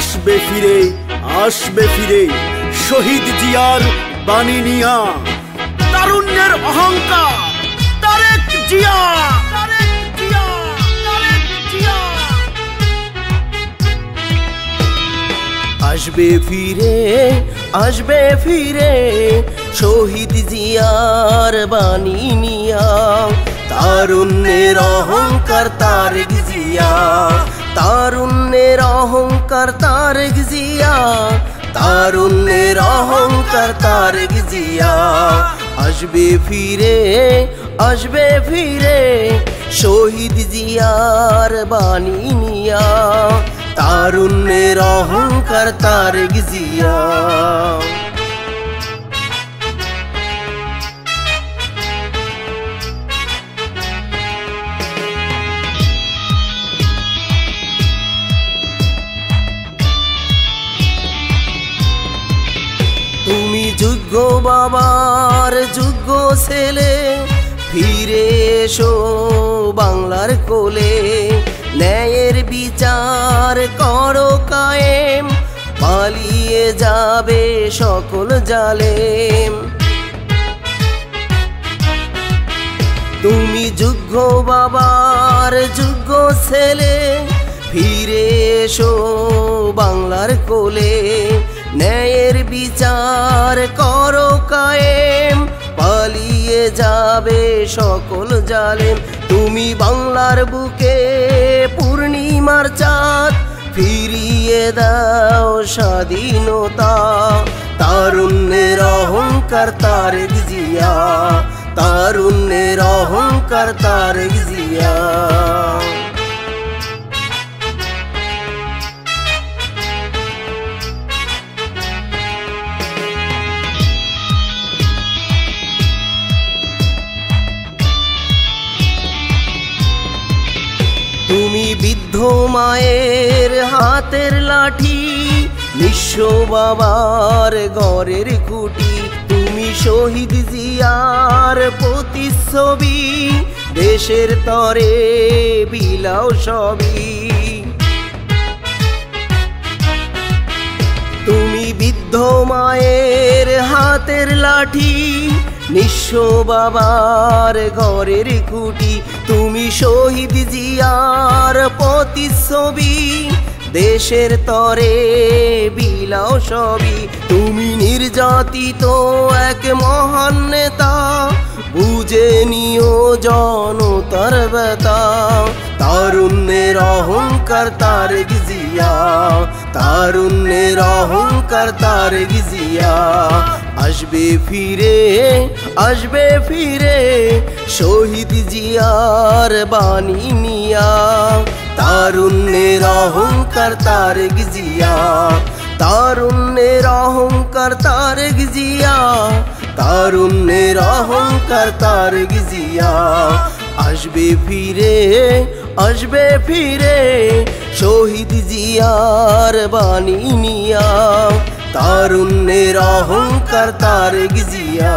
আসবে ফিরে শহীদ জিয়ার বাণী নিয়া, তারুণ্যের অহংকার তারেক জিয়া। আসবে ফিরে শহীদ জিয়ার বাণী নিয়া, তারুণ্যের অহংকার তারেক জিয়া, তারুণ্যের অহংকার তারেক জিয়া, তারুণ্যের অহংকার তারেক জিয়া। আসবে ফিরে শহীদ জিয়ার বাণী নিয়া, তারুণ্যের অহংকার তারেক জিয়া। তুমি যোগ্য বাবার যোগ্য ছেলে, ফিরে এসো বাংলার কোলে, ন্যায়ের বিচার করো কায়েম, পালিয়ে যাবে সকল জালেম। তুমি যোগ্য বাবার যোগ্য ছেলে, ফিরে এসো বাংলার কোলে, ন্যায়ের বিচার করো কায়েম, পালিয়ে যাবে সকল জালেম। তুমি বাংলার বুকে পূর্ণিমার চাঁদ, ফিরিয়ে দাও স্বাধীনতা, তারুণ্যের অহংকার তারেক জিয়া, তারুণ্যের অহংকার তারেক জিয়া। তুমি বৃদ্ধ মায়ের হাতের লাঠি, নিঃস্ব বাবার ঘরের খুঁটি, তুমি শহীদ জিয়ার প্রতিচ্ছবি, দেশের তরে বিলাও সবই। তুমি বৃদ্ধ মায়ের হাতের লাঠি, নিঃস্ব বাবার ঘরের খুঁটি, তুমি শহীদ জিয়ার প্রতিচ্ছবি, দেশের তরে বিলাও সবই। তুমি নির্যাতিত এক মহান নেতা, বুঝে নিও জনতার ব্যথা, তারুণ্যের অহংকার তারেক জিয়া, তারুণ্যের অহংকার তারেক জিয়া। আসবে ফিরে শহীদ জিয়ার বাণী নিয়া, তারুণ্যের অহংকার তারেক জিয়া, তারুণ্যের অহংকার তারেক জিয়া, তারুণ্যের অহংকার তারেক জিয়া। আসবে ফিরে শহীদ জিয়ার বাণী নিয়া, তারুণ্যের অহংকার তারেক জিয়া।